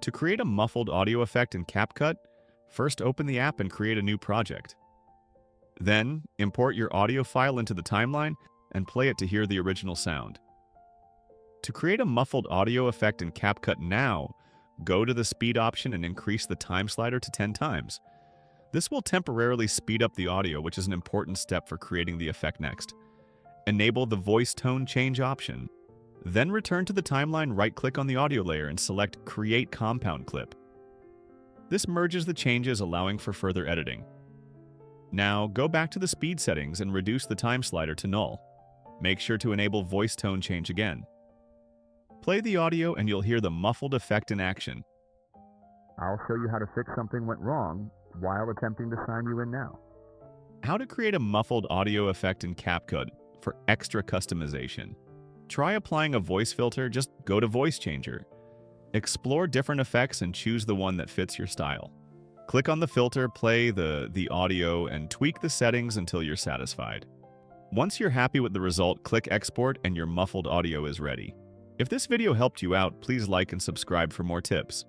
To create a muffled audio effect in CapCut, first open the app and create a new project. Then, import your audio file into the timeline and play it to hear the original sound. To create a muffled audio effect in CapCut now, go to the speed option and increase the time slider to 10 times. This will temporarily speed up the audio, which is an important step for creating the effect next. Enable the voice tone change option. Then return to the timeline, right-click on the audio layer and select Create Compound Clip. This merges the changes, allowing for further editing. Now, go back to the speed settings and reduce the time slider to null. Make sure to enable voice tone change again. Play the audio and you'll hear the muffled effect in action. I'll show you how to fix something went wrong while attempting to sign you in now. How to create a muffled audio effect in CapCut for extra customization. Try applying a voice filter, just go to Voice Changer. Explore different effects and choose the one that fits your style. Click on the filter, play the audio, and tweak the settings until you're satisfied. Once you're happy with the result, click Export and your muffled audio is ready. If this video helped you out, please like and subscribe for more tips.